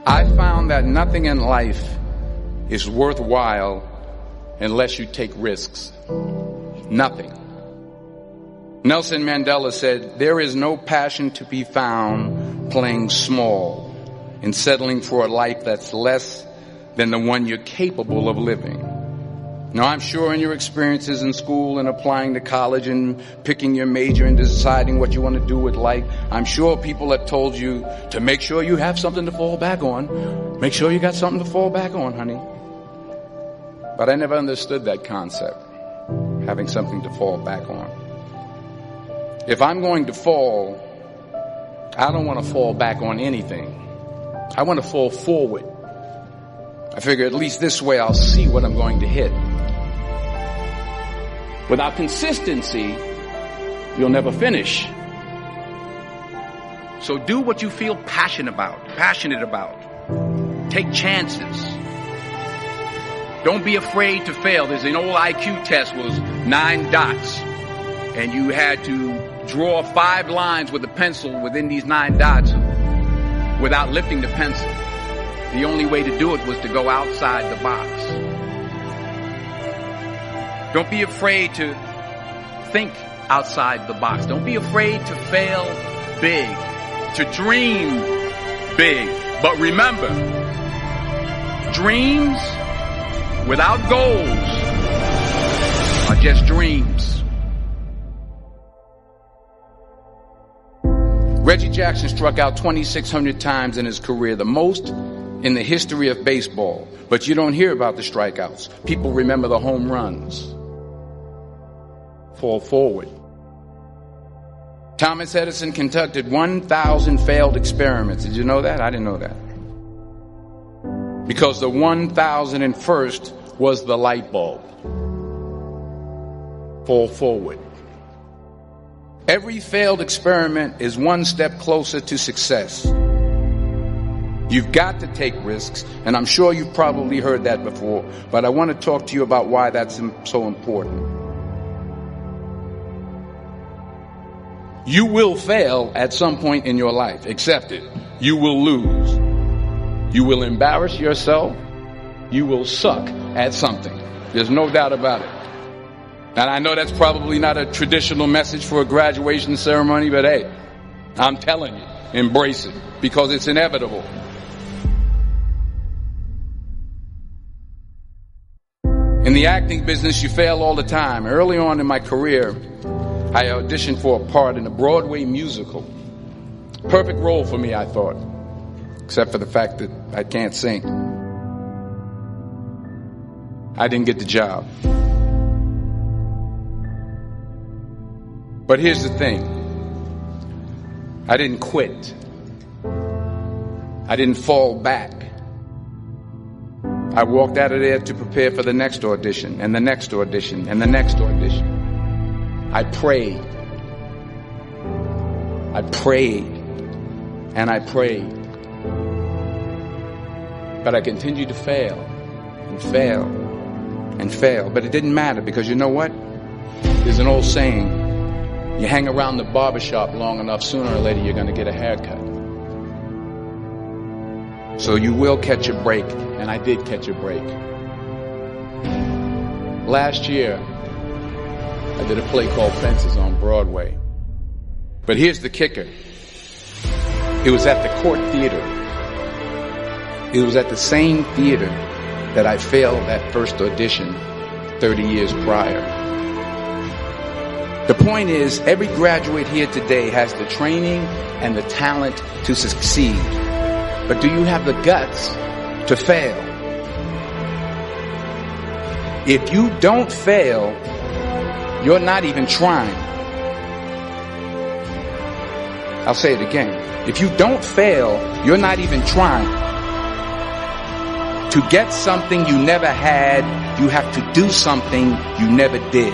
I found that nothing in life is worthwhile unless you take risks. Nothing. Nelson Mandela said, "There is no passion to be found playing small and settling for a life that's less than the one you're capable of living." Now, I'm sure in your experiences in school and applying to college and picking your major and deciding what you want to do with life, I'm sure people have told you to make sure you have something to fall back on. Make sure you got something to fall back on, honey. But I never understood that concept, having something to fall back on. If I'm going to fall, I don't want to fall back on anything. I want to fall forward. I figure at least this way I'll see what I'm going to hit. Without consistency, you'll never finish. So do what you feel passionate about. Take chances. Don't be afraid to fail. There's an old IQ test was 9 dots. And you had to draw 5 lines with a pencil within these 9 dots without lifting the pencil. The only way to do it was to go outside the box. Don't be afraid to think outside the box. Don't be afraid to fail big, to dream big. But remember, dreams without goals are just dreams. Reggie Jackson struck out 2,600 times in his career, the most in the history of baseball. But you don't hear about the strikeouts. People remember the home runs. Fall forward. Thomas Edison conducted 1,000 failed experiments. Did you know that? I didn't know that. Because the 1,001st was the light bulb. Fall forward. Every failed experiment is one step closer to success. You've got to take risks, and I'm sure you've probably heard that before, but I want to talk to you about why that's so important. You will fail at some point in your life. Accept it. You will lose. You will embarrass yourself. You will suck at something. There's no doubt about it. And I know that's probably not a traditional message for a graduation ceremony, but hey, I'm telling you, embrace it because it's inevitable. In the acting business, you fail all the time. Early on in my career, I auditioned for a part in a Broadway musical. Perfect role for me, I thought, except for the fact that I can't sing. I didn't get the job. But here's the thing. I didn't quit. I didn't fall back. I walked out of there to prepare for the next audition, and the next audition, and the next audition. I prayed. I prayed. And I prayed. But I continued to fail, and fail, and fail. But it didn't matter, because you know what? There's an old saying. You hang around the barbershop long enough, sooner or later you're going to get a haircut. So you will catch a break, and I did catch a break. Last year, I did a play called Fences on Broadway. But here's the kicker. It was at the Court Theater. It was at the same theater that I failed that first audition 30 years prior. The point is, every graduate here today has the training and the talent to succeed. But do you have the guts to fail? If you don't fail, you're not even trying. I'll say it again. If you don't fail, you're not even trying. To get something you never had, you have to do something you never did.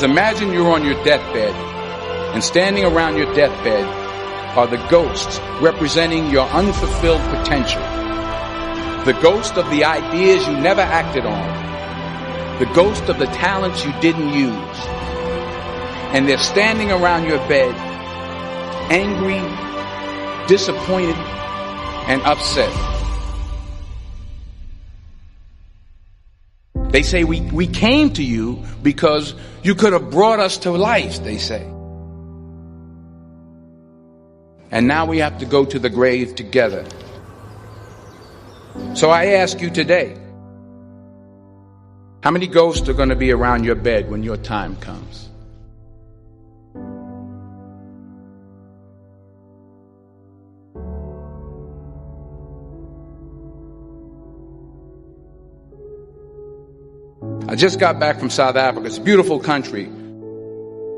Imagine you're on your deathbed, and standing around your deathbed are the ghosts representing your unfulfilled potential. The ghost of the ideas you never acted on. The ghost of the talents you didn't use. And they're standing around your bed, angry, disappointed, and upset. They say we came to you because you could have brought us to life, they say. And now we have to go to the grave together. So I ask you today, how many ghosts are going to be around your bed when your time comes? I just got back from South Africa. It's a beautiful country,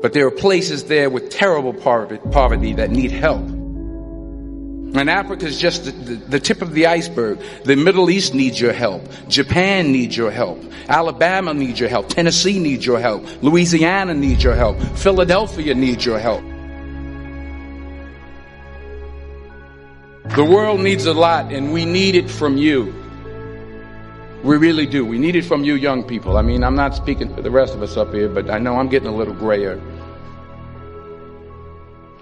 but there are places there with terrible poverty that need help. And Africa is just the tip of the iceberg. The Middle East needs your help. Japan needs your help. Alabama needs your help. Tennessee needs your help. Louisiana needs your help. Philadelphia needs your help. The world needs a lot, and we need it from you. We really do. We need it from you young people. I mean, I'm not speaking for the rest of us up here, but I know I'm getting a little grayer.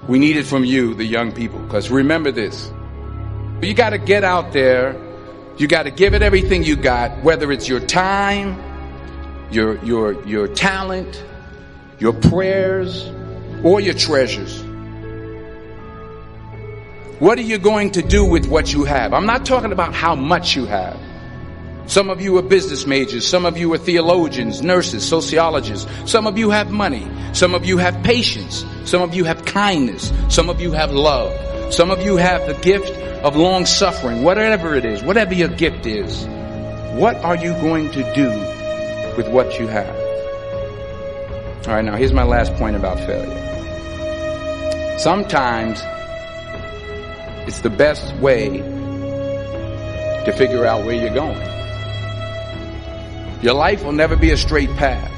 We need it from you, the young people, because remember this. You got to get out there. You got to give it everything you got, whether it's your time, your talent, your prayers, or your treasures. What are you going to do with what you have? I'm not talking about how much you have. Some of you are business majors. Some of you are theologians, nurses, sociologists. Some of you have money. Some of you have patience. Some of you have kindness. Some of you have love. Some of you have the gift of long suffering. Whatever it is, whatever your gift is, what are you going to do with what you have? All right, now here's my last point about failure. Sometimes it's the best way to figure out where you're going. Your life will never be a straight path.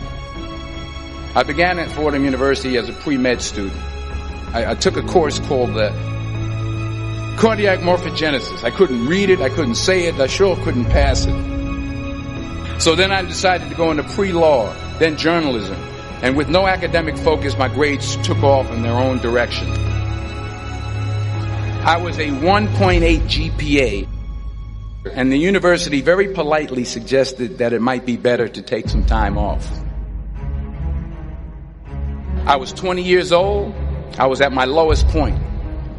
I began at Fordham University as a pre-med student. I took a course called cardiac morphogenesis. I couldn't read it, I couldn't say it, I sure couldn't pass it. So then I decided to go into pre-law, then journalism. And with no academic focus, my grades took off in their own direction. I was a 1.8 GPA. And the university very politely suggested that it might be better to take some time off. I was 20 years old. I was at my lowest point.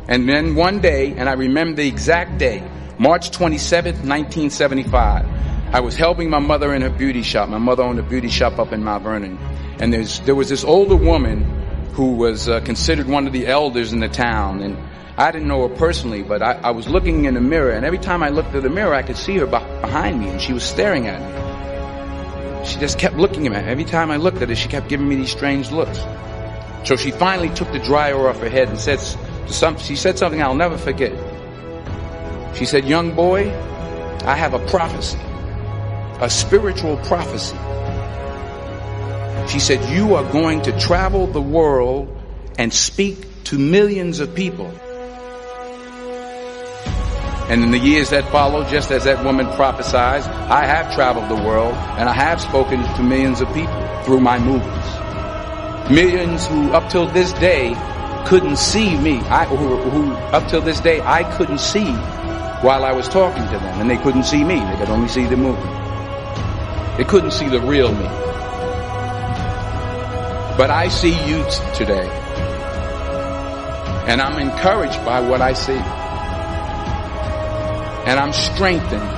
And then one day, and I remember the exact day, March 27th, 1975, I was helping my mother in her beauty shop. My mother owned a beauty shop up in Mount Vernon. And there was this older woman who was considered one of the elders in the town. And I didn't know her personally, but I was looking in the mirror, and every time I looked at the mirror, I could see her behind me, and she was staring at me. She just kept looking at me. Every time I looked at her, she kept giving me these strange looks. So she finally took the dryer off her head and she said something I'll never forget. She said, "Young boy, I have a prophecy, a spiritual prophecy." She said, "You are going to travel the world and speak to millions of people." And in the years that followed, just as that woman prophesied, I have traveled the world and I have spoken to millions of people through my movies. Millions who up till this day couldn't see me. Who up till this day I couldn't see while I was talking to them. And they couldn't see me. They could only see the movie. They couldn't see the real me. But I see you today. And I'm encouraged by what I see. And I'm strengthened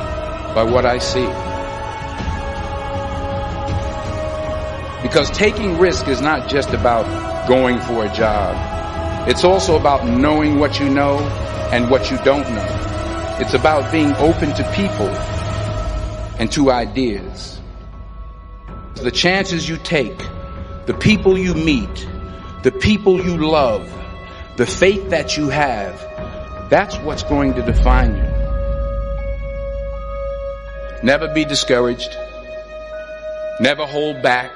by what I see. Because taking risk is not just about going for a job. It's also about knowing what you know and what you don't know. It's about being open to people and to ideas. The chances you take, the people you meet, the people you love, the faith that you have, that's what's going to define you. Never be discouraged. Never hold back.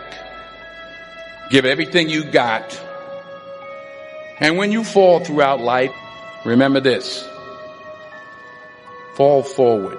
Give everything you got. And when you fall throughout life, remember this: fall forward.